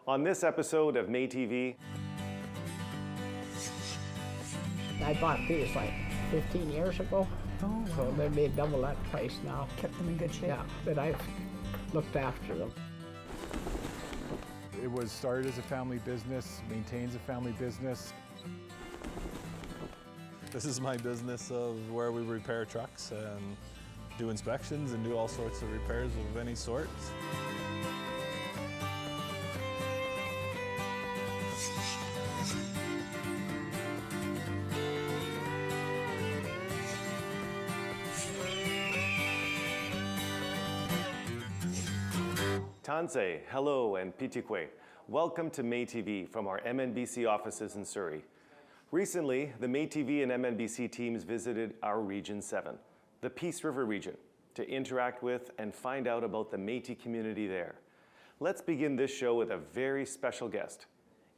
On this episode of MéTV, I bought these like 15 years ago, so they'd be double that price now. Kept them in good shape. Yeah, but I've looked after them. It was started as a family business, maintains a family business. This is my business of where we repair trucks and do inspections and do all sorts of repairs of any sort. Tanse, hello, and Pitikwe. Welcome to MéTV from our MNBC offices in Surrey. Recently, the MéTV and MNBC teams visited our Region 7, the Peace River region, to interact with and find out about the Métis community there. Let's begin this show with a very special guest,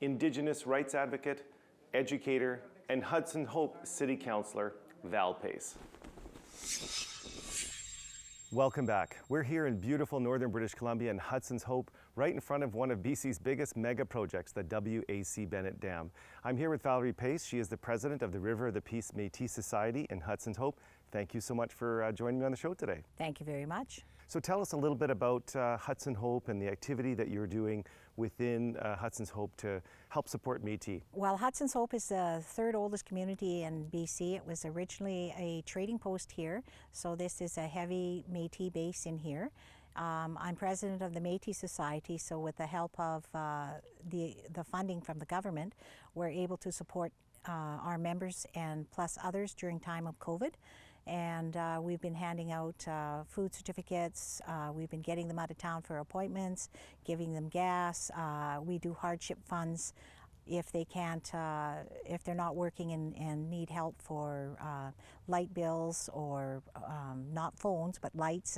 Indigenous rights advocate, educator, and Hudsons Hope City Councillor, Val Pace. Welcome back. We're here in beautiful northern British Columbia in Hudsons Hope, right in front of one of BC's biggest mega projects, the WAC Bennett Dam. I'm here with Valerie Pace. She is the president of the River of the Peace Métis Society in Hudsons Hope. Thank you so much for joining me on the show today. Thank you very much. So tell us a little bit about Hudsons Hope and the activity that you're doing within Hudsons Hope to help support Métis. Well, Hudsons Hope is the third oldest community in BC. It was originally a trading post here, so this is a heavy Métis base in here. I'm president of the Métis Society, so with the help of the funding from the government, we're able to support our members and plus others during time of COVID. And we've been handing out food certificates. We've been getting them out of town for appointments, giving them gas. We do hardship funds if they can't, if they're not working and need help for light bills or not phones, but lights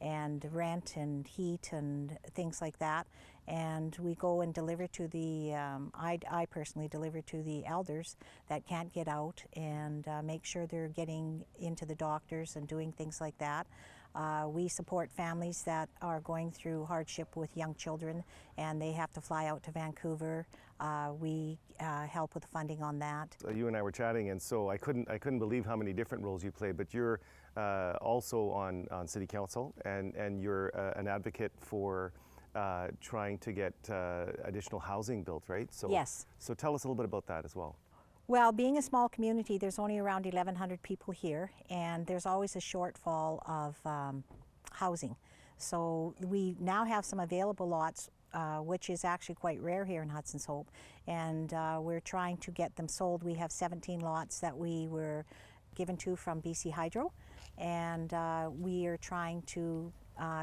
and rent and heat and things like that. And we go and deliver to the, I personally deliver to the elders that can't get out and make sure they're getting into the doctors and doing things like that. We support families that are going through hardship with young children and they have to fly out to Vancouver. We help with the funding on that. You and I were chatting, and so I couldn't believe how many different roles you play, but you're also on City Council and you're an advocate for trying to get additional housing built, right? So, yes. So tell us a little bit about that as well. Well, being a small community, there's only around 1,100 people here, and there's always a shortfall of housing. So we now have some available lots, which is actually quite rare here in Hudsons Hope, and we're trying to get them sold. We have 17 lots that we were given to from BC Hydro, and we are trying to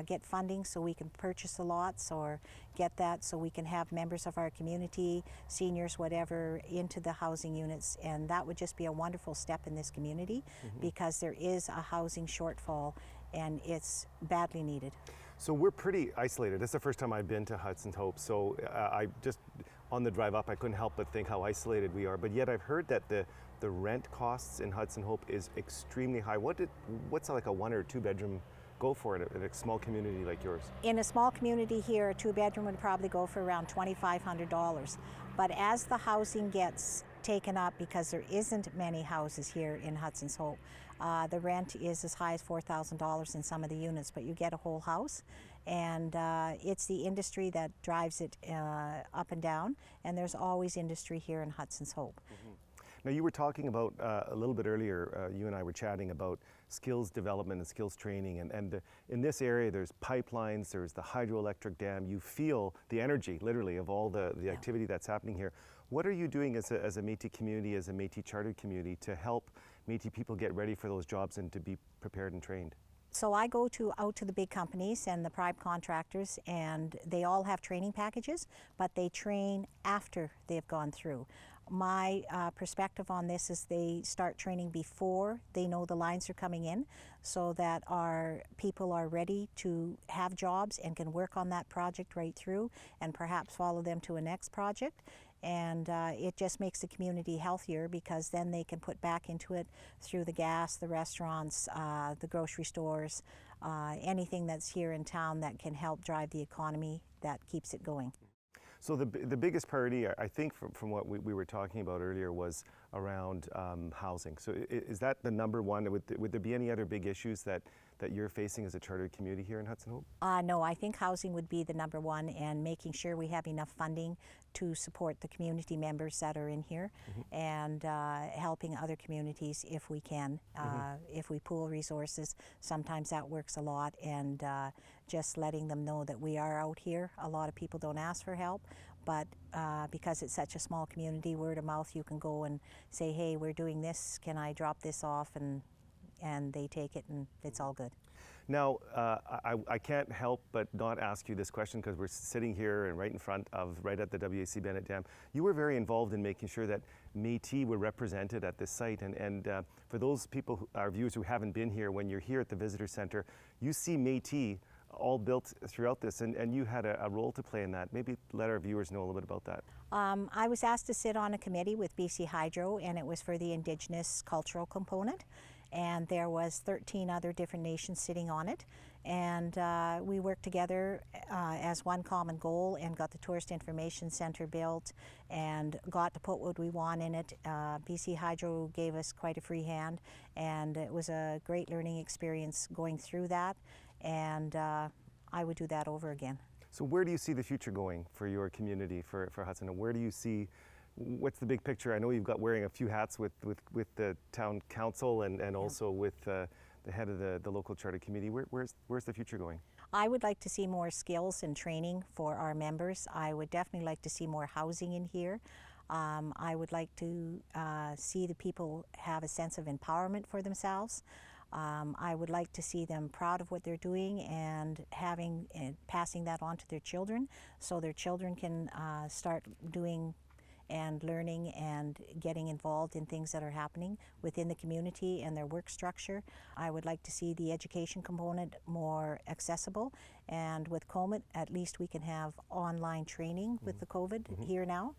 get funding so we can purchase the lots or get that so we can have members of our community, seniors, whatever, into the housing units. And that would just be a wonderful step in this community because there is a housing shortfall and it's badly needed. So we're pretty isolated. This is the first time I've been to Hudsons Hope. So I just, on the drive up, I couldn't help but think how isolated we are. But yet I've heard that the rent costs in Hudsons Hope is extremely high. What's like a 1 or 2 bedroom go for it in a small community like yours? In a small community here, a 2-bedroom would probably go for around $2,500. But as the housing gets taken up, because there isn't many houses here in Hudsons Hope, the rent is as high as $4,000 in some of the units, but you get a whole house. And it's the industry that drives it up and down, and there's always industry here in Hudsons Hope. Now you were talking about a little bit earlier, you and I were chatting about skills development and skills training, and in this area there's pipelines, there's the hydroelectric dam. You feel the energy literally of all the activity that's happening here. What are you doing as a Métis community, as a Métis chartered community, to help Métis people get ready for those jobs and to be prepared and trained? So I go out to the big companies and the private contractors, and they all have training packages, but they train after they've gone through. My perspective on this is they start training before they know the lines are coming in, so that our people are ready to have jobs and can work on that project right through and perhaps follow them to a next project. And it just makes the community healthier, because then they can put back into it through the gas, the restaurants, the grocery stores, anything that's here in town that can help drive the economy that keeps it going. So the biggest priority, I think, from what we were talking about earlier, was around housing. So is that the number one? Would there be any other big issues that you're facing as a chartered community here in Hudson Hope? No, I think housing would be the number one, and making sure we have enough funding to support the community members that are in here, and helping other communities if we can. If we pool resources, sometimes that works a lot, and just letting them know that we are out here. A lot of people don't ask for help, but because it's such a small community, word of mouth, you can go and say, hey, we're doing this, can I drop this off? And they take it, and it's all good. Now, I can't help but not ask you this question, because we're sitting here and right in front of, right at the WAC Bennett Dam. You were very involved in making sure that Métis were represented at this site, and for those people, our viewers who haven't been here, when you're here at the Visitor Center, you see Métis all built throughout this, and you had a role to play in that. Maybe let our viewers know a little bit about that. I was asked to sit on a committee with BC Hydro, and it was for the Indigenous cultural component. And there was 13 other different nations sitting on it, and we worked together as one common goal, and got the Tourist Information Centre built, and got to put what we want in it. BC Hydro gave us quite a free hand, and it was a great learning experience going through that, and I would do that over again. So where do you see the future going for your community, for Hudson? And where do you see, what's the big picture? I know you've got wearing a few hats with the town council, and also with the head of the local charter committee. Where's the future going? I would like to see more skills and training for our members. I would definitely like to see more housing in here. I would like to see the people have a sense of empowerment for themselves. I would like to see them proud of what they're doing, and passing that on to their children, so their children can start doing and learning and getting involved in things that are happening within the community and their work structure. I would like to see the education component more accessible, and with COVID, at least we can have online training with the COVID here now.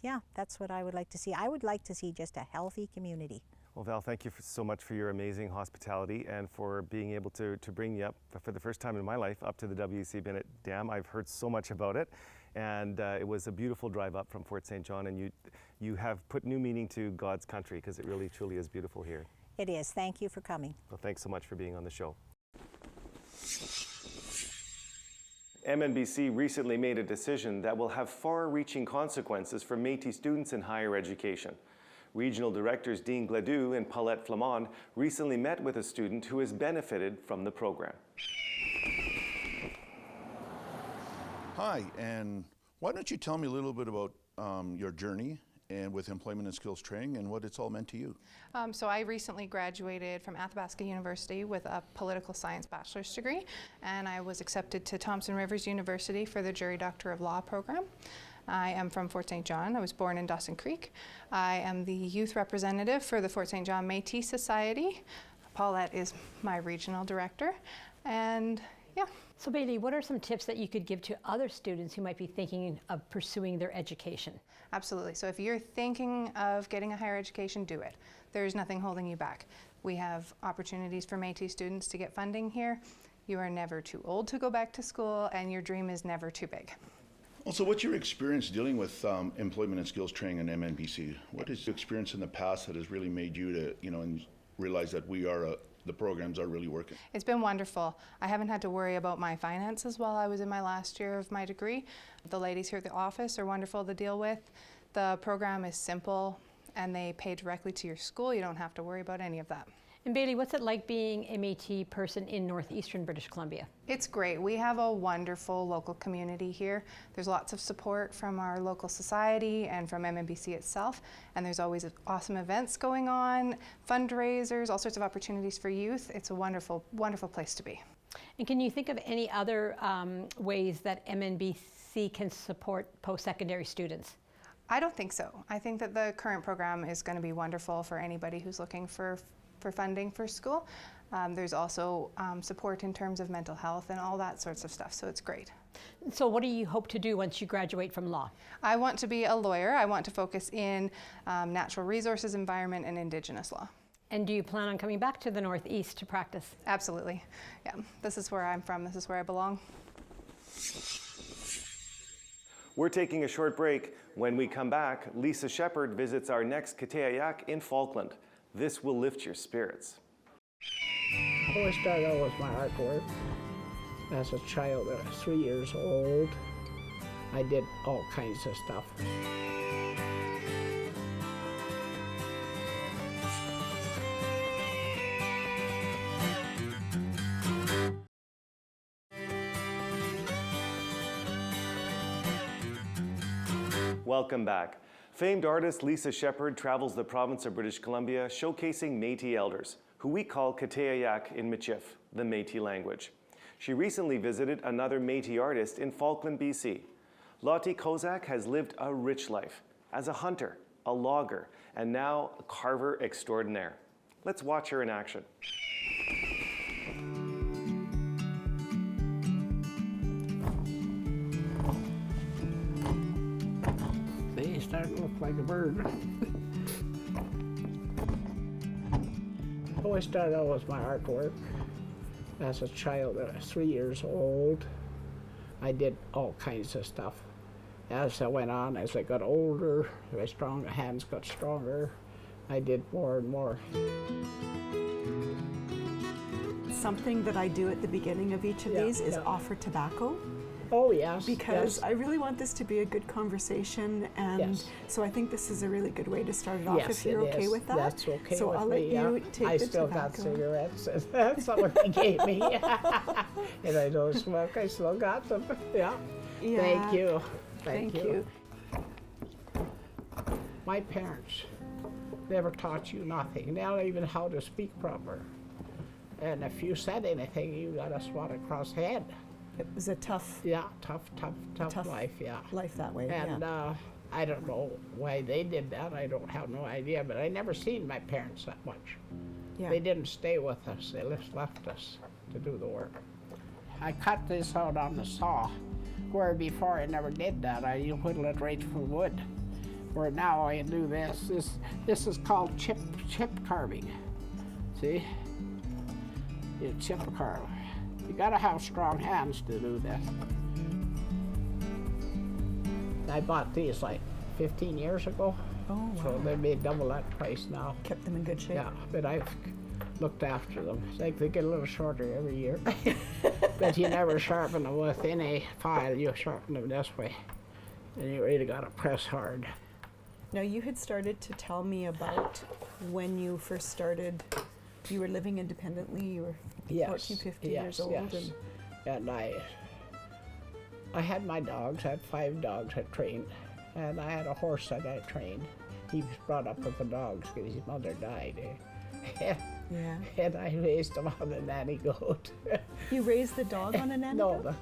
Yeah, that's what I would like to see. I would like to see just a healthy community. Well, Val, thank you so much for your amazing hospitality, and for being able to bring me up for the first time in my life up to the WAC Bennett Dam. I've heard so much about it, and it was a beautiful drive up from Fort St. John, and you have put new meaning to God's country, because it really truly is beautiful here. It is. Thank you for coming. Well, thanks so much for being on the show. MNBC recently made a decision that will have far-reaching consequences for Métis students in higher education. Regional Directors Dean Gladue and Paulette Flamand recently met with a student who has benefited from the program. Hi, and why don't you tell me a little bit about your journey and with employment and skills training, and what it's all meant to you? So I recently graduated from Athabasca University with a political science bachelor's degree, and I was accepted to Thompson Rivers University for the Jury Doctor of Law program. I am from Fort St. John. I was born in Dawson Creek. I am the youth representative for the Fort St. John Métis Society. Paulette is my regional director, and yeah. So Bailey, what are some tips that you could give to other students who might be thinking of pursuing their education? Absolutely. So if you're thinking of getting a higher education, do it. There's nothing holding you back. We have opportunities for Métis students to get funding here. You are never too old to go back to school, and your dream is never too big. Also, what's your experience dealing with employment and skills training in MNBC? What is your experience in the past that has really made you to, and realize that the programs are really working? It's been wonderful. I haven't had to worry about my finances while I was in my last year of my degree. The ladies here at the office are wonderful to deal with. The program is simple, and they pay directly to your school. You don't have to worry about any of that. And Bailey, what's it like being a Métis person in northeastern British Columbia? It's great. We have a wonderful local community here. There's lots of support from our local society and from MNBC itself, and there's always awesome events going on, fundraisers, all sorts of opportunities for youth. It's a wonderful, wonderful place to be. And can you think of any other ways that MNBC can support post-secondary students? I don't think so. I think that the current program is going to be wonderful for anybody who's looking for funding for school. There's also support in terms of mental health and all that sorts of stuff, so it's great. So what do you hope to do once you graduate from law? I want to be a lawyer. I want to focus in natural resources, environment, and Indigenous law. And do you plan on coming back to the Northeast to practice? Absolutely. Yeah, this is where I'm from. This is where I belong. We're taking a short break. When we come back, Lisa Shepherd visits our next Katayak in Falkland. This will lift your spirits. I always started out with my artwork. As a child, I was 3 years old. I did all kinds of stuff. Welcome back. Famed artist Lisa Shepherd travels the province of British Columbia showcasing Métis elders, who we call Katayak in Michif, the Métis language. She recently visited another Métis artist in Falkland, BC. Lottie Kozak has lived a rich life as a hunter, a logger, and now a carver extraordinaire. Let's watch her in action. They started to look like a bird. Always started out with my artwork. As a child, I was 3 years old. I did all kinds of stuff. As I went on, as I got older, my hands got stronger. I did more and more. Something that I do at the beginning of each of these is offer tobacco. Oh, yes. Because yes. I really want this to be a good conversation, and so I think this is a really good way to start it off, if you're okay with that. That's okay so with I'll me, let you take I the still tobacco. got cigarettes. That's what they gave me. And I don't smoke, I still got them. Yeah. Thank you. Thank you. My parents never taught you nothing, not even how to speak proper. And if you said anything, you got a swat across the head. It was a tough Tough life, yeah. life that way. And I don't know why they did that. I don't have no idea, but I never seen my parents that much. Yeah. They didn't stay with us. They just left us to do the work. I cut this out on the saw, where before I never did that. I whittle it right from wood. Where now I do this. This is called chip carving. See? You chip carve. You gotta have strong hands to do this. I bought these like 15 years ago. Oh, wow. So they made double that price now. Kept them in good shape. Yeah, but I've looked after them. It's like they get a little shorter every year. But you never sharpen them with any file. You sharpen them this way. And you really gotta press hard. Now, you had started to tell me about when you first started. You were living independently. You were 14, 15 years old. Yes. And I had my dogs. I had 5 dogs I trained. And I had a horse that I trained. He was brought up with the dogs because his mother died. Yeah. And I raised him on a nanny goat. You raised the dog on a nanny goat? No,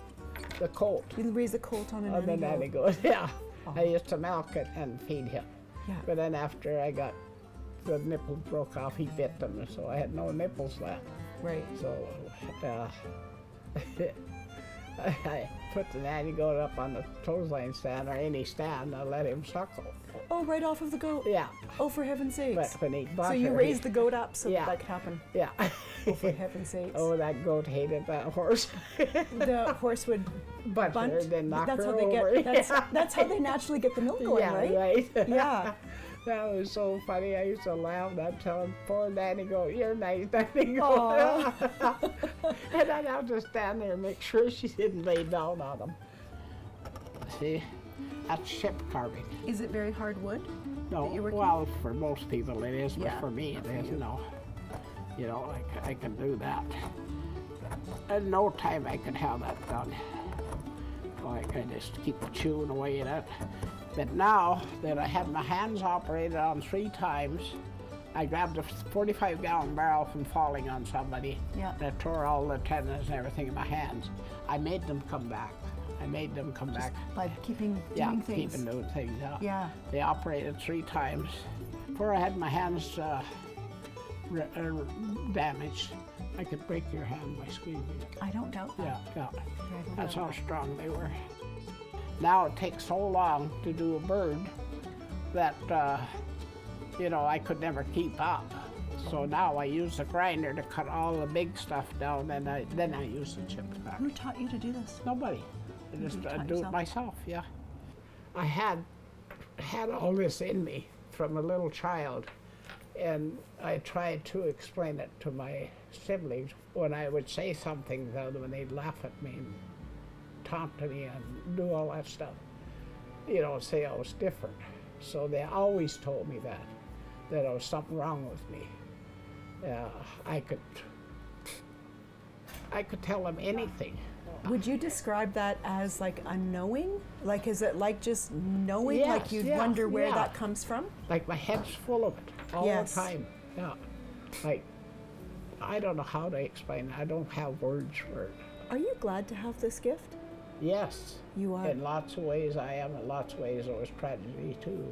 the colt. You raised the colt on a On the nanny goat, yeah. I used to milk it and feed him. Yeah. But then after I got the nipples broke off, he bit them, so I had no nipples left. Right. So I put the nanny goat up on the clothesline stand or any stand and let him suckle. Oh, right off of the goat? Yeah. Oh, for heaven's sakes. But when he bought so you her, raised the goat up so Yeah. that could happen? Yeah. Oh, for heaven's sakes. Oh, that goat hated that horse. The horse would But bunt? then knock That's her how they over. get. That's how they naturally get the milk going, Yeah, right? Yeah. That was so funny. I used to laugh. I'd tell him, poor nanny goat, you're nice, nanny goat. Aw. And I'd have to stand there and make sure she didn't lay down on him. See, that's ship carving. Is it very hard wood? No, that you're working well, for most people it is, but Yeah. for me it isn't. No, you know, I can do that. In no time I could have that done. So I could just keep chewing away at it. But now that I had my hands operated on 3 times, I grabbed a 45-gallon barrel from falling on somebody. Yeah. And I tore all the tendons and everything in my hands. I made them come back. By keeping doing things. keeping doing things. Yeah. They operated 3 times. Before I had my hands damaged, I could break your hand by squeezing. I don't doubt that. Yeah. I don't That's doubt how strong they were. Now it takes so long to do a bird that, you know, I could never keep up. So now I use a grinder to cut all the big stuff down, and then I use the chip that. Who taught you to do this? Nobody. I just You taught do it yourself? myself, yeah. I had all this in me from a little child, and I tried to explain it to my siblings when I would say something to them, and they'd laugh at me and taunt me and do all that stuff. You know, say I was different. So they always told me that there was something wrong with me. I could tell them anything. Would you describe that as like unknowing? Like, is it like just knowing? Yes, Like you'd wonder where that comes from? Like my head's full of it all Yes. the time. Yeah. Like, I don't know how to explain it. I don't have words for it. Are you glad to have this gift? Yes. You are. In lots of ways I am. In lots of ways it was tragedy too.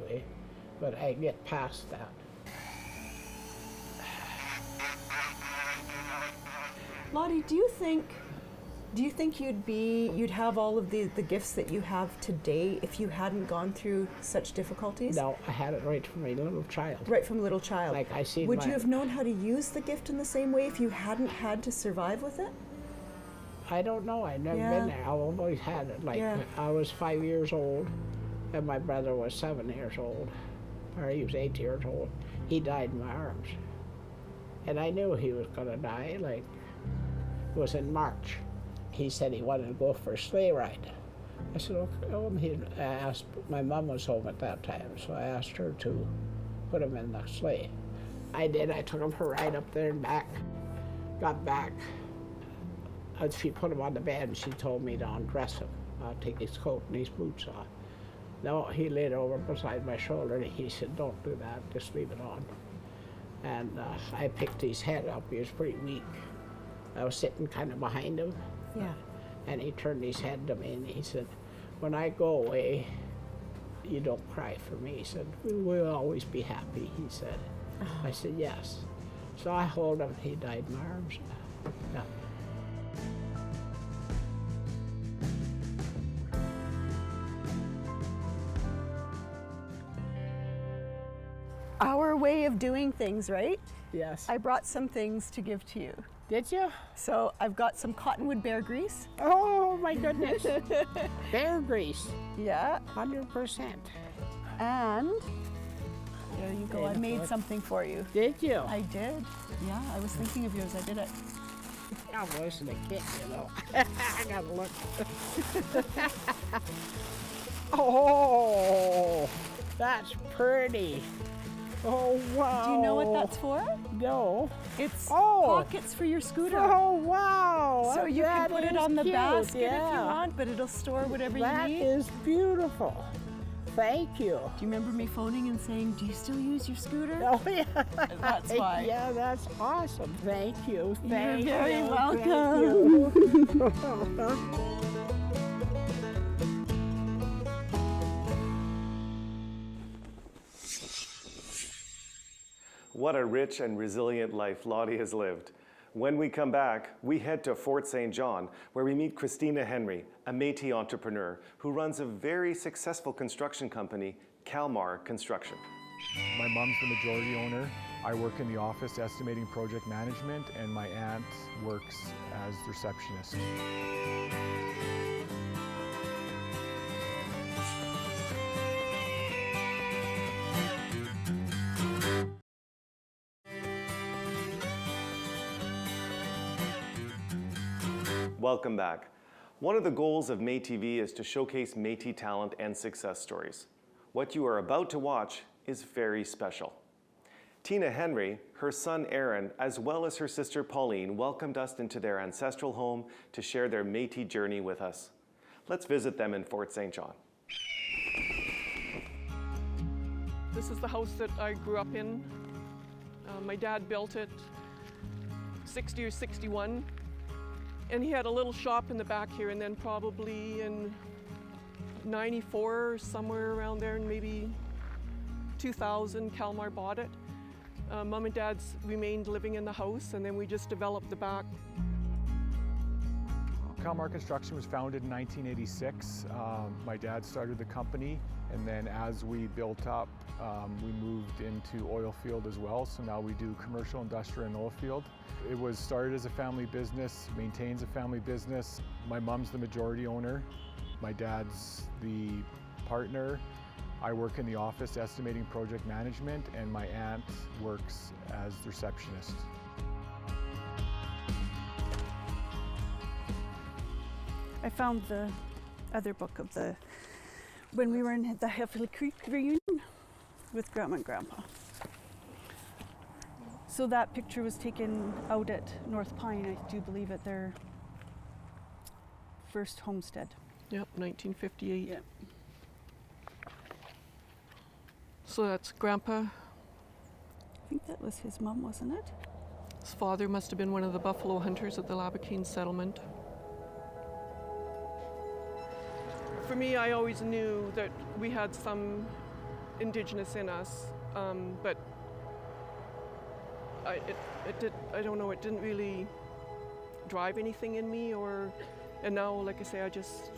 But I get past that. Lottie, do you think you'd have all of the gifts that you have today if you hadn't gone through such difficulties? No, I had it right from a little child. Right from a little child. Like I see. Would you have known how to use the gift in the same way if you hadn't had to survive with it? I don't know. I've never Yeah. been there. I've always had it. Like Yeah. I was 5 years old, and my brother was 7 years old, or he was 8 years old. He died in my arms, and I knew he was gonna die. Like it was in March. He said he wanted to go for a sleigh ride. I said, okay. I asked. My mom was home at that time, so I asked her to put him in the sleigh. I did. I took him for a ride up there and back. Got back. She put him on the bed and she told me to undress him. I'll take his coat and his boots off. No, he laid over beside my shoulder and he said, don't do that, just leave it on. And I picked his head up. He was pretty weak. I was sitting kind of behind him. Yeah. And he turned his head to me and he said, when I go away, you don't cry for me. He said, we'll always be happy, he said. I said, yes. So I hold him, he died in my arms. Yeah. Our way of doing things, right? Yes. I brought some things to give to you. Did you? So I've got some cottonwood bear grease. Oh my goodness. Bear grease. Yeah. 100%. And there you go. I And made what- something for you. Did you? I did. Yeah, I was thinking of yours. I did it. I wasn't a kid, you know. I gotta look. Oh, that's pretty. Oh, wow. Do you know what that's for? No. It's Oh. pockets for your scooter. Oh, wow. So you can That put it is on the cute, basket if you yeah. want, but it'll store whatever That you need. is beautiful. Thank you. Do you remember me phoning and saying, do you still use your scooter? Oh, yeah. That's why. Yeah, that's awesome. Thank you. You're Thank very you. welcome. Thank you. What a rich and resilient life Lottie has lived. When we come back, we head to Fort St. John, where we meet Christina Henry, a Métis entrepreneur who runs a very successful construction company, Klamar Construction. My mom's the majority owner. I work in the office estimating project management, and my aunt works as the receptionist. Welcome back. One of the goals of MéTV is to showcase Métis talent and success stories. What you are about to watch is very special. Tina Henry, her son Erin, as well as her sister Pauline, welcomed us into their ancestral home to share their Métis journey with us. Let's visit them in Fort St. John. This is the house that I grew up in. My dad built it 60 or 61. And he had a little shop in the back here, and then probably in 94 or somewhere around there, and maybe 2000, Klamar bought it. Mom and Dad's remained living in the house, and then we just developed the back. Klamar Construction was founded in 1986. My dad started the company, and then as we built up, we moved into oil field as well. So now we do commercial, industrial, and oil field. It was started as a family business, maintains a family business. My mom's the majority owner. My dad's the partner. I work in the office estimating project management, and my aunt works as the receptionist. I found the other book of when we were in the Heffley Creek reunion with Grandma and Grandpa. So that picture was taken out at North Pine, I do believe, at their first homestead. Yep, 1958. Yeah. So that's Grandpa. I think that was his mom, wasn't it? His father must have been one of the buffalo hunters at the Labakane settlement. For me, I always knew that we had some Indigenous in us, but I don't know, it didn't really drive anything in me, and now, like I say, I just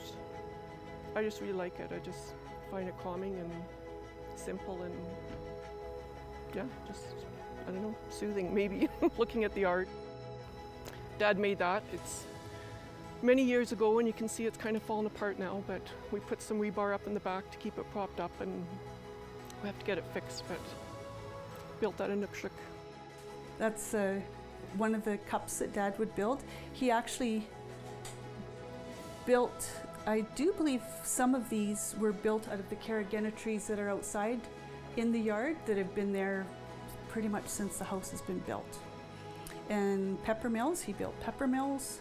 really like it. I just find it calming and simple and, yeah, just, I don't know, soothing maybe, looking at the art. Dad made that. It's many years ago, and you can see it's kind of fallen apart now, but we put some rebar up in the back to keep it propped up, and we have to get it fixed, but built that in Nipshuk. That's one of the cups that Dad would build. He actually built, I do believe some of these were built out of the caragena trees that are outside in the yard that have been there pretty much since the house has been built. And pepper mills, he built pepper mills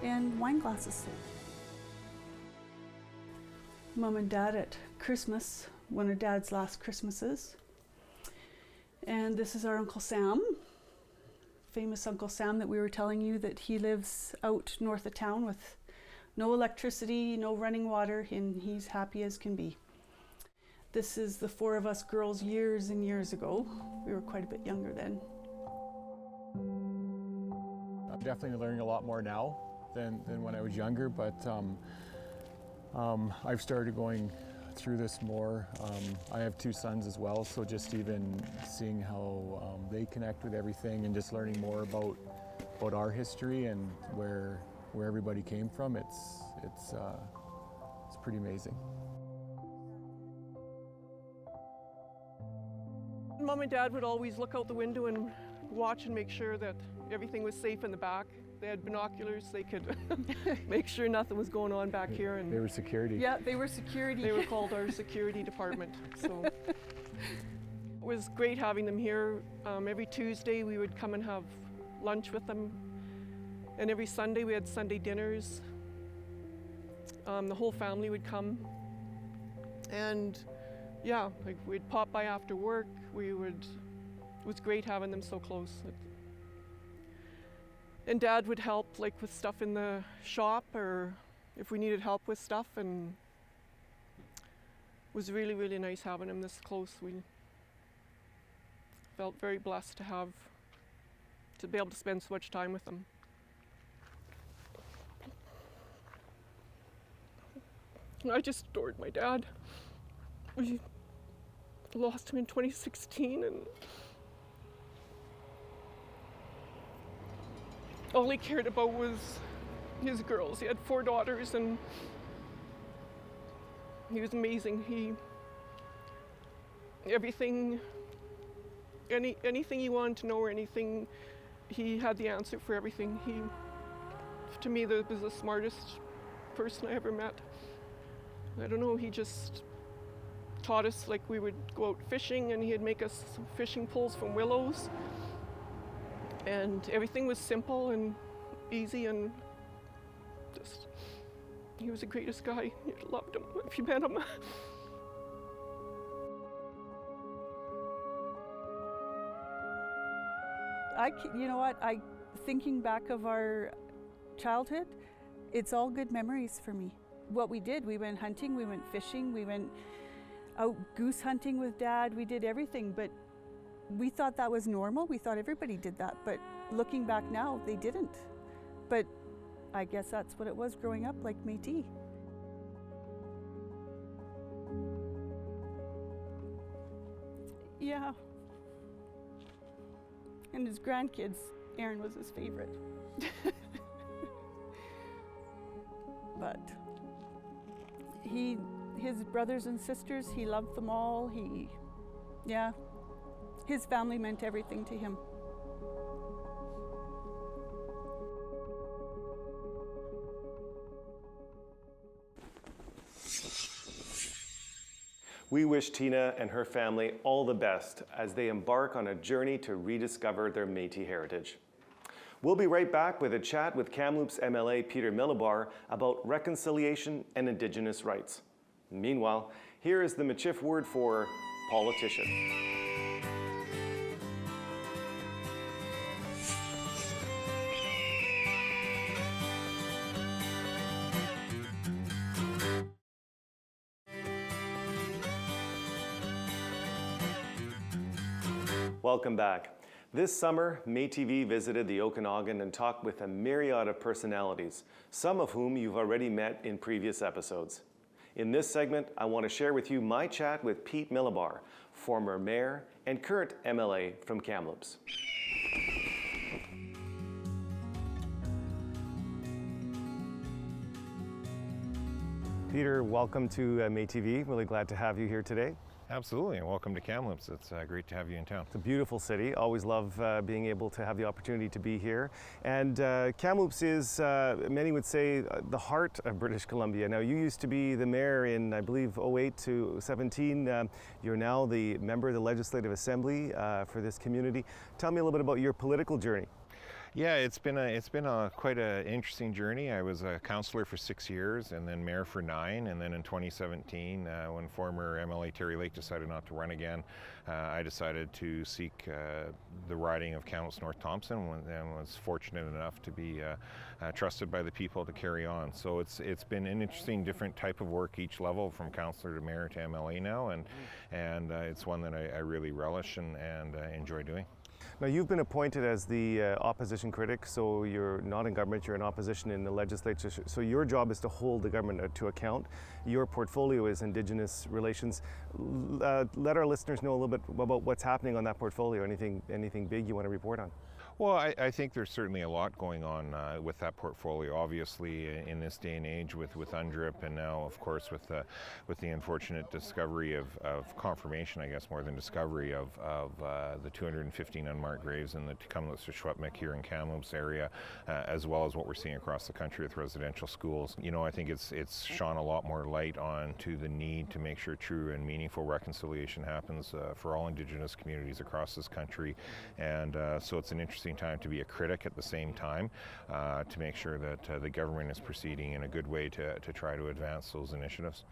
and wine glasses. Mom and Dad at Christmas, one of Dad's last Christmases. And this is our Uncle Sam, famous Uncle Sam that we were telling you that he lives out north of town with no electricity, no running water, and he's happy as can be. This is the four of us girls years and years ago. We were quite a bit younger then. I'm definitely learning a lot more now than when I was younger, but I've started going through this more. I have two sons as well, so just even seeing how they connect with everything and just learning more about our history and where everybody came from, it's pretty amazing. Mom and Dad would always look out the window and watch and make sure that everything was safe in the back. They had binoculars, they could make sure nothing was going on back here. And they were security. Yeah, they were security. They were called our security department. So it was great having them here. Every Tuesday we would come and have lunch with them. And every Sunday we had Sunday dinners. The whole family would come. And yeah, like we'd pop by after work. It was great having them so close. And Dad would help like with stuff in the shop or if we needed help with stuff, and it was really, really nice having him this close. We felt very blessed to be able to spend so much time with him. I just adored my dad. We lost him in 2016, and all he cared about was his girls. He had 4 daughters, and he was amazing. Anything you wanted to know or anything, he had the answer for everything. To me, was the smartest person I ever met. I don't know, he just taught us, like we would go out fishing and he'd make us some fishing poles from willows. And everything was simple and easy, and just, he was the greatest guy. You loved him if you met him. You know what, thinking back of our childhood, it's all good memories for me. What we did, we went hunting, we went fishing, we went out goose hunting with Dad, we did everything, but we thought that was normal. We thought everybody did that, but looking back now, they didn't. But I guess that's what it was growing up like Métis. Yeah. And his grandkids, Erin was his favorite. But he his brothers and sisters, he loved them all. His family meant everything to him. We wish Tina and her family all the best as they embark on a journey to rediscover their Métis heritage. We'll be right back with a chat with Kamloops MLA Peter Milczyn about reconciliation and Indigenous rights. Meanwhile, here is the Michif word for politician. Welcome back. This summer, MéTV visited the Okanagan and talked with a myriad of personalities, some of whom you've already met in previous episodes. In this segment, I want to share with you my chat with Pete Milczyn, former mayor and current MLA from Kamloops. Peter, welcome to MéTV. Really glad to have you here today. Absolutely, and welcome to Kamloops. It's great to have you in town. It's a beautiful city. Always love being able to have the opportunity to be here. And Kamloops is, many would say, the heart of British Columbia. Now, you used to be the mayor in, I believe, 08 to 17. You're now the member of the Legislative Assembly for this community. Tell me a little bit about your political journey. Yeah, it's been quite an interesting journey. I was a councillor for 6 years and then mayor for 9, and then in 2017, when former MLA Terry Lake decided not to run again, I decided to seek the riding of Kamloops North Thompson and was fortunate enough to be trusted by the people to carry on. So it's been an interesting, different type of work each level, from councillor to mayor to MLA now, and it's one that I really relish and enjoy doing. Now, you've been appointed as the opposition critic, so you're not in government, you're in opposition in the legislature. So your job is to hold the government to account. Your portfolio is Indigenous relations. Let our listeners know a little bit about what's happening on that portfolio. Anything big you want to report on? Well, I think there's certainly a lot going on with that portfolio. Obviously, in this day and age, with UNDRIP, and now, of course, with the unfortunate discovery of confirmation, I guess, more than discovery of the 215 unmarked graves in the Kamloops-Shwepmik here in Kamloops area, as well as what we're seeing across the country with residential schools. You know, I think it's shone a lot more light onto the need to make sure true and meaningful reconciliation happens for all Indigenous communities across this country, and so it's an interesting time to be a critic at the same time, to make sure that the government is proceeding in a good way to try to advance those initiatives.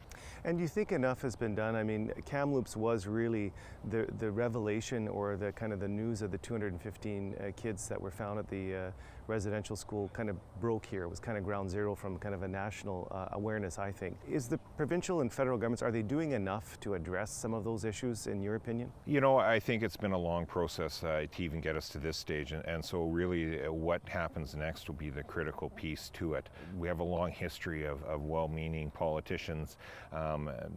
And do you think enough has been done? I mean, Kamloops was really the revelation, or the kind of the news of the 215 kids that were found at the residential school kind of broke here. It was kind of ground zero from kind of a national awareness, I think. Is the provincial and federal governments, are they doing enough to address some of those issues, in your opinion? You know, I think it's been a long process to even get us to this stage, and so really what happens next will be the critical piece to it. We have a long history of well-meaning politicians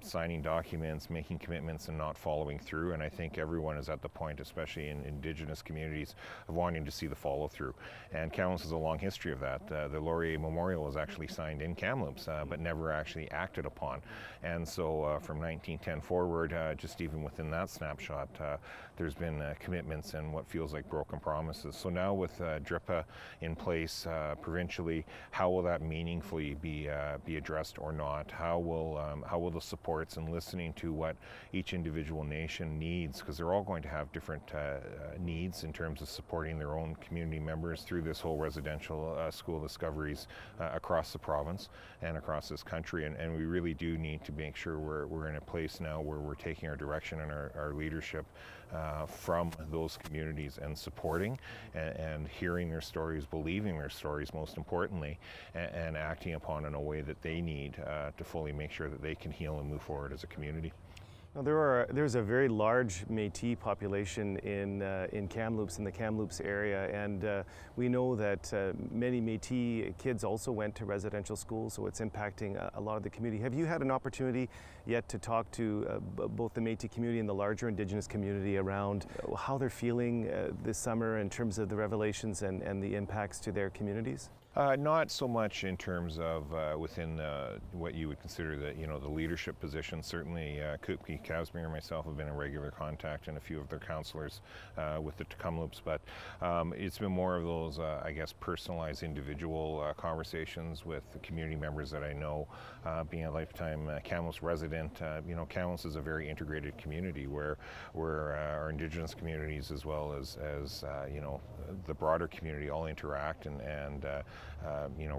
signing documents, making commitments, and not following through, and I think everyone is at the point, especially in Indigenous communities, of wanting to see the follow-through. And Kamloops has a long history of that. The Laurier Memorial was actually signed in Kamloops, but never actually acted upon. And so from 1910 forward, just even within that snapshot, there's been commitments and what feels like broken promises. So now with DRIPA in place provincially, how will that meaningfully be addressed or not? How will the supports and listening to what each individual nation needs, because they're all going to have different needs in terms of supporting their own community members through this whole residential school discoveries across the province and across this country, and we really do need to make sure we're in a place now where we're taking our direction and our leadership from those communities and supporting and hearing their stories, believing their stories most importantly, and acting upon in a way that they need to fully make sure that they can heal and move forward as a community. Now, there's a very large Métis population in Kamloops, in the Kamloops area, and we know that many Métis kids also went to residential schools, so it's impacting a lot of the community. Have you had an opportunity yet to talk to both the Métis community and the larger Indigenous community around how they're feeling this summer in terms of the revelations and the impacts to their communities? Not so much in terms of within what you would consider the leadership position. Certainly, Kupke, Kazmir, and myself have been in regular contact, and a few of their councillors with the Tecumloops. But it's been more of those, I guess, personalized individual conversations with the community members that I know. Being a lifetime Kamloops resident, Kamloops is a very integrated community where our Indigenous communities as well as the broader community all interact and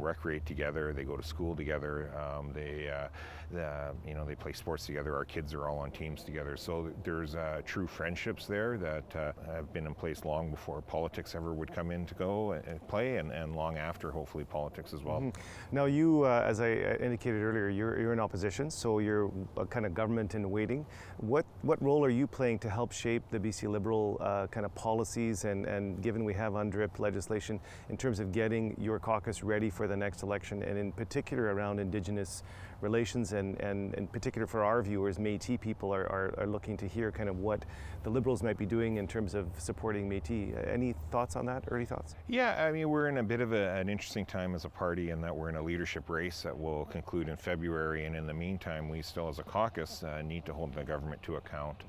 recreate together. They go to school together. They play sports together. Our kids are all on teams together. So there's true friendships there that have been in place long before politics ever would come in to go and play, and long after, hopefully, politics as well. Now you, as I indicated earlier, you're in opposition, so you're a kind of government in waiting. What role are you playing to help shape the BC Liberal kind of policies, and given we have UNDRIP legislation, in terms of getting your caucus ready for the next election, and in particular around Indigenous relations, and in particular for our viewers, Métis people are looking to hear kind of what the Liberals might be doing in terms of supporting Métis. Any thoughts on that, early thoughts? Yeah, I mean, we're in a bit of an interesting time as a party in that we're in a leadership race that will conclude in February, and in the meantime, we still as a caucus need to hold the government to account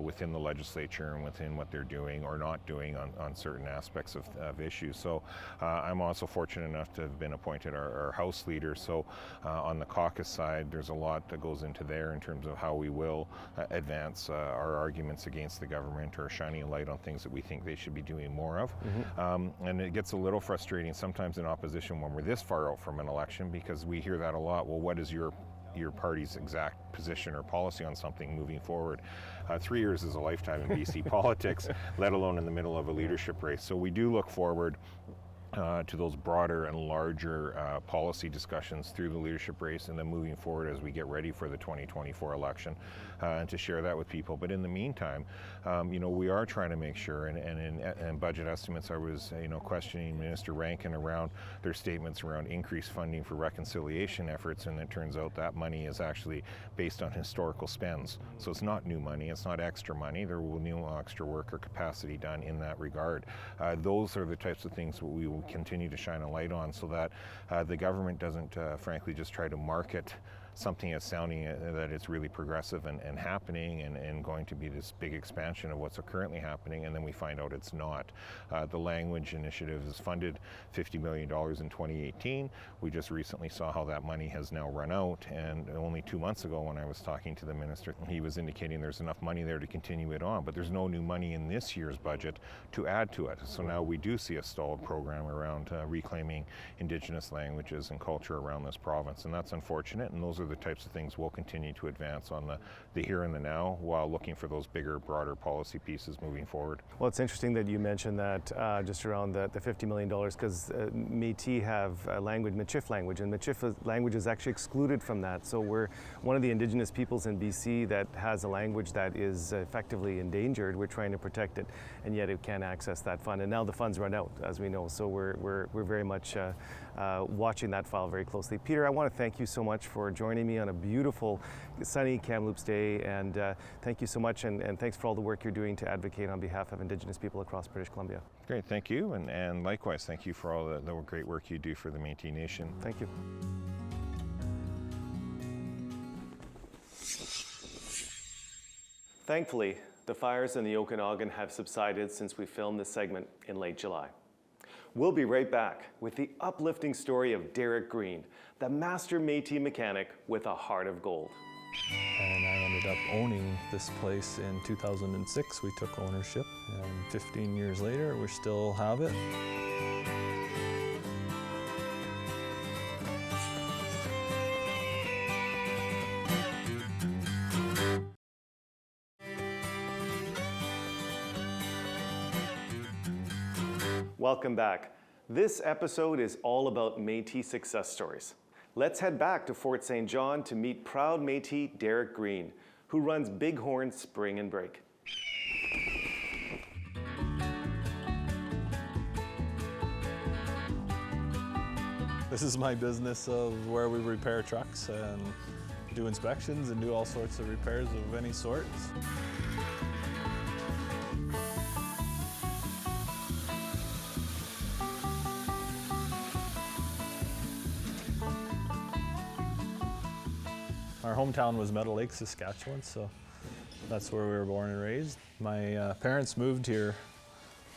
within the legislature and within what they're doing or not doing on certain aspects of issues. So I'm also fortunate enough to have been appointed our House leader. So on the caucus side, there's a lot that goes into there in terms of how we will advance our arguments against the government or shining a light on things that we think they should be doing more of. And it gets a little frustrating sometimes in opposition when we're this far out from an election, because we hear that a lot. Well, what is your party's exact position or policy on something moving forward? 3 years is a lifetime in BC politics, let alone in the middle of a leadership race. So we do look forward to those broader and larger policy discussions through the leadership race, and then moving forward as we get ready for the 2024 election, and to share that with people. But in the meantime, we are trying to make sure, and in budget estimates, I was questioning Minister Rankin around their statements around increased funding for reconciliation efforts, and it turns out that money is actually based on historical spends. So it's not new money, it's not extra money. There will be no extra work or capacity done in that regard. Those are the types of things that we will continue to shine a light on, so that the government doesn't frankly just try to market something as sounding that it's really progressive and happening and going to be this big expansion of what's currently happening, and then we find out it's not. The language initiative is funded $50 million in 2018. We just recently saw how that money has now run out, and only 2 months ago when I was talking to the minister, he was indicating there's enough money there to continue it on, but there's no new money in this year's budget to add to it. So now we do see a stalled program around reclaiming Indigenous languages and culture around this province, and that's unfortunate, and those are the types of things we'll continue to advance on the here and the now, while looking for those bigger, broader policy pieces moving forward. Well, it's interesting that you mentioned that just around the $50 million, because Métis have a language, Michif language, and Michif language is actually excluded from that. So we're one of the Indigenous peoples in BC that has a language that is effectively endangered. We're trying to protect it, and yet it can't access that fund. And now the funds run out, as we know. So we're very much watching that file very closely. Peter, I want to thank you so much for joining me on a beautiful, sunny Kamloops day, and thank you so much, and thanks for all the work you're doing to advocate on behalf of Indigenous people across British Columbia. Great, thank you, and likewise, thank you for all the great work you do for the Métis Nation. Thank you. Thankfully, the fires in the Okanagan have subsided since we filmed this segment in late July. We'll be right back with the uplifting story of Derek Green, the master Métis mechanic with a heart of gold. And I ended up owning this place in 2006. We took ownership, and 15 years later, we still have it. Welcome back. This episode is all about Métis success stories. Let's head back to Fort St. John to meet proud Métis Derek Green, who runs Bighorn Spring and Break. This is my business of where we repair trucks and do inspections and do all sorts of repairs of any sort. hometown was Meadow Lake, Saskatchewan, so that's where we were born and raised. My parents moved here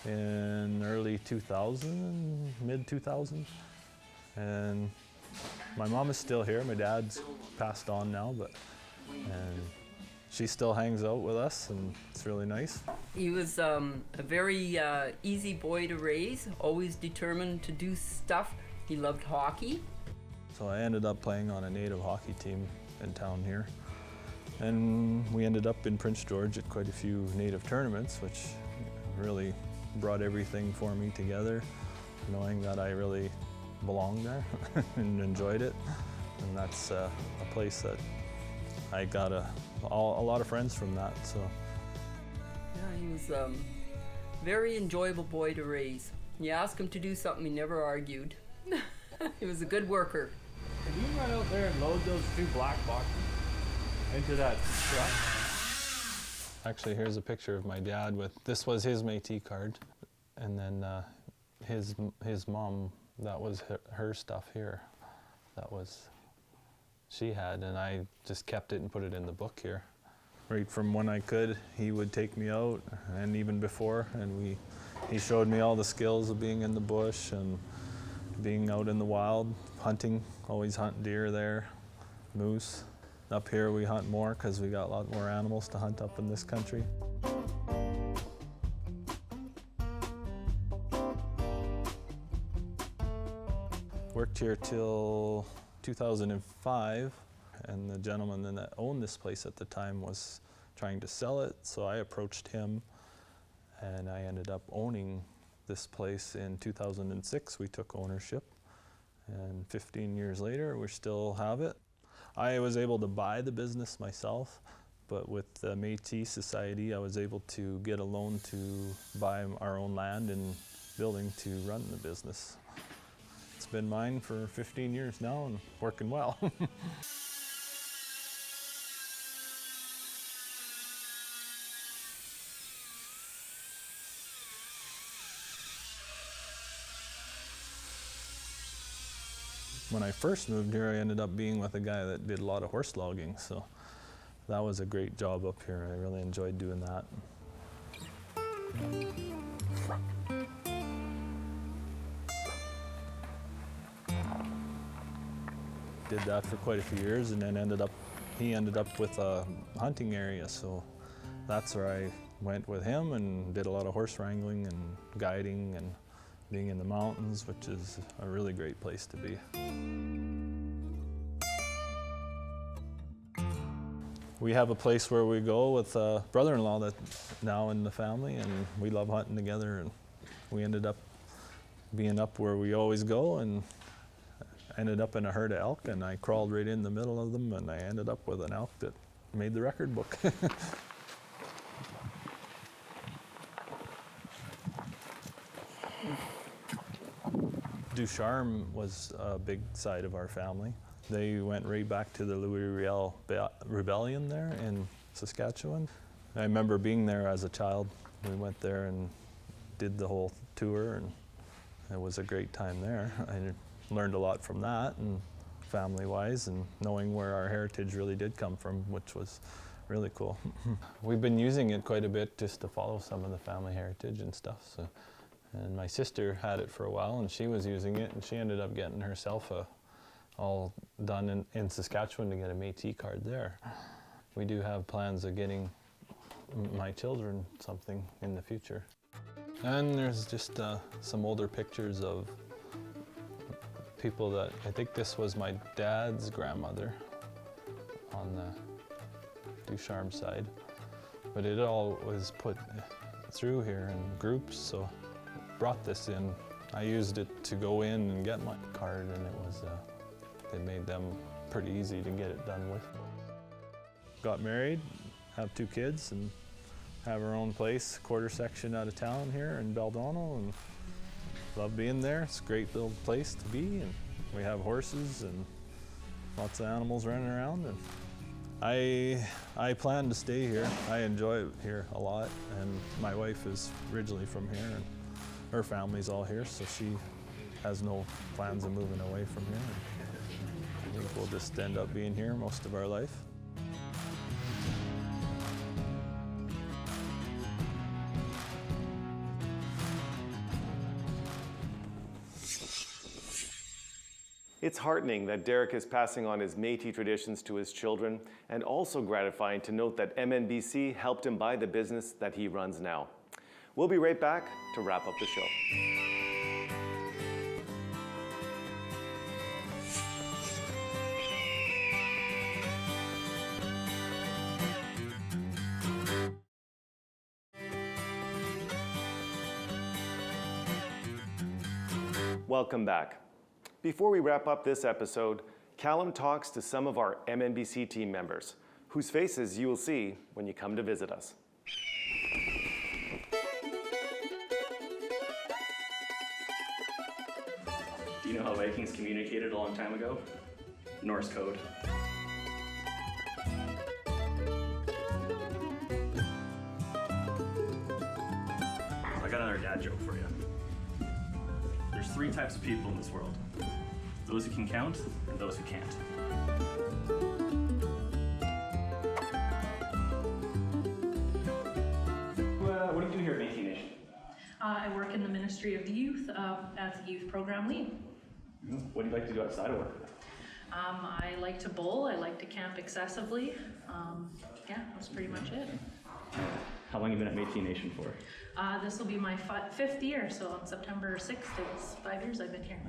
in early 2000, mid 2000, and my mom is still here. My dad's passed on now, and she still hangs out with us, and it's really nice. He was a very easy boy to raise, always determined to do stuff. He loved hockey. So I ended up playing on a native hockey team in town here. And we ended up in Prince George at quite a few native tournaments, which really brought everything for me together, knowing that I really belonged there and enjoyed it. And that's a place that I got a lot of friends from that. So. Yeah, he was a very enjoyable boy to raise. You ask him to do something, he never argued. He was a good worker. Can you run out there and load those 2 black boxes into that truck? Actually, here's a picture of my dad with, this was his Métis card, and then his mom, that was her stuff here. That was, she had, and I just kept it and put it in the book here. Right from when I could, he would take me out, and even before, and he showed me all the skills of being in the bush and being out in the wild, hunting, always hunt deer there, moose. Up here we hunt more because we got a lot more animals to hunt up in this country. Worked here till 2005, and the gentleman that owned this place at the time was trying to sell it, so I approached him, and I ended up owning this place in 2006. We took ownership, and 15 years later we still have it. I was able to buy the business myself, but with the Métis Society I was able to get a loan to buy our own land and building to run the business. It's been mine for 15 years now and working well. When I first moved here, I ended up being with a guy that did a lot of horse logging, so that was a great job up here. I really enjoyed doing that. Did that for quite a few years, and then he ended up with a hunting area, so that's where I went with him and did a lot of horse wrangling and guiding and being in the mountains, which is a really great place to be. We have a place where we go with a brother-in-law that's now in the family, and we love hunting together, and we ended up being up where we always go and ended up in a herd of elk, and I crawled right in the middle of them, and I ended up with an elk that made the record book. Ducharme was a big side of our family. They went right back to the Louis Riel Rebellion there in Saskatchewan. I remember being there as a child. We went there and did the whole tour, and it was a great time there. I learned a lot from that, and family-wise, and knowing where our heritage really did come from, which was really cool. We've been using it quite a bit just to follow some of the family heritage and stuff. So. And my sister had it for a while, and she was using it, and she ended up getting herself all done in Saskatchewan to get a Métis card there. We do have plans of getting my children something in the future. And there's just some older pictures of people that, I think this was my dad's grandmother on the Ducharme side. But it all was put through here in groups, so brought this in. I used it to go in and get my card, and it was, they made them pretty easy to get it done with. Got married, have 2 kids, and have our own place, quarter section out of town here in Beldonal, and love being there. It's a great little place to be, and we have horses and lots of animals running around. And I plan to stay here. I enjoy it here a lot, and my wife is originally from here, and her family's all here, so she has no plans of moving away from here. I think we'll just end up being here most of our life. It's heartening that Derek is passing on his Métis traditions to his children, and also gratifying to note that MNBC helped him buy the business that he runs now. We'll be right back to wrap up the show. Welcome back. Before we wrap up this episode, Callum talks to some of our MNBC team members, whose faces you will see when you come to visit us. Do you know how Vikings communicated a long time ago? Norse code. I got another dad joke for you. There's 3 types of people in this world. Those who can count and those who can't. What do you do here at Métis Nation? I work in the Ministry of the Youth as a youth program lead. What do you like to do outside of work? I like to bowl, I like to camp excessively. Yeah, that's pretty much it. How long have you been at Métis Nation for? This will be my 5th year, so on September 6th, it's 5 years I've been here.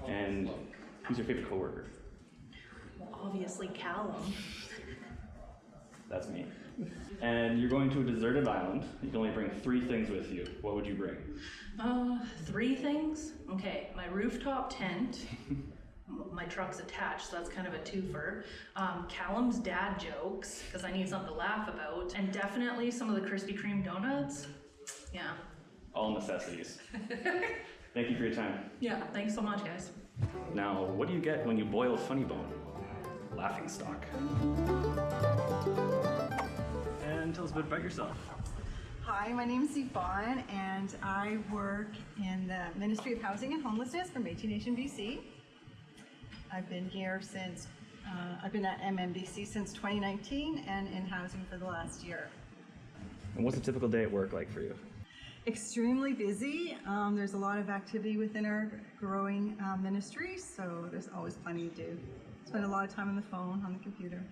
Oh. And who's your favorite coworker? Well, obviously Callum. That's me. And you're going to a deserted island. You can only bring 3 things with you. What would you bring? 3 things? Okay, my rooftop tent. My truck's attached, so that's kind of a twofer. Callum's dad jokes, because I need something to laugh about. And definitely some of the Krispy Kreme donuts. Yeah. All necessities. Thank you for your time. Yeah, thanks so much, guys. Now, what do you get when you boil a funny bone? Laughing stock. And tell us a bit about yourself. Hi, my name is Yvonne, and I work in the Ministry of Housing and Homelessness for Métis Nation BC. I've been here since, I've been at MNBC since 2019 and in housing for the last year. And what's a typical day at work like for you? Extremely busy. There's a lot of activity within our growing ministry, so there's always plenty to do. Spend a lot of time on the phone, on the computer.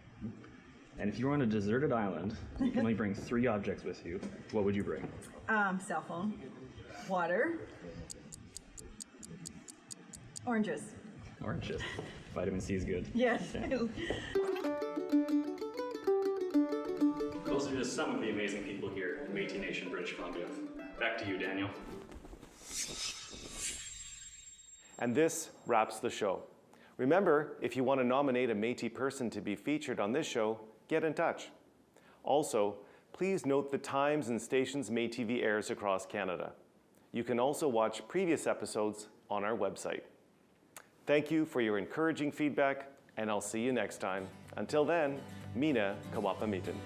And if you were on a deserted island, you can only bring 3 objects with you, what would you bring? Cell phone, water, oranges. Oranges. Vitamin C is good. Yes. Yeah. Those are just some of the amazing people here at Métis Nation, British Columbia. Back to you, Daniel. And this wraps the show. Remember, if you want to nominate a Métis person to be featured on this show, get in touch. Also, please note the times and stations MéTV airs across Canada. You can also watch previous episodes on our website. Thank you for your encouraging feedback, and I'll see you next time. Until then, Mina Kawapamitin.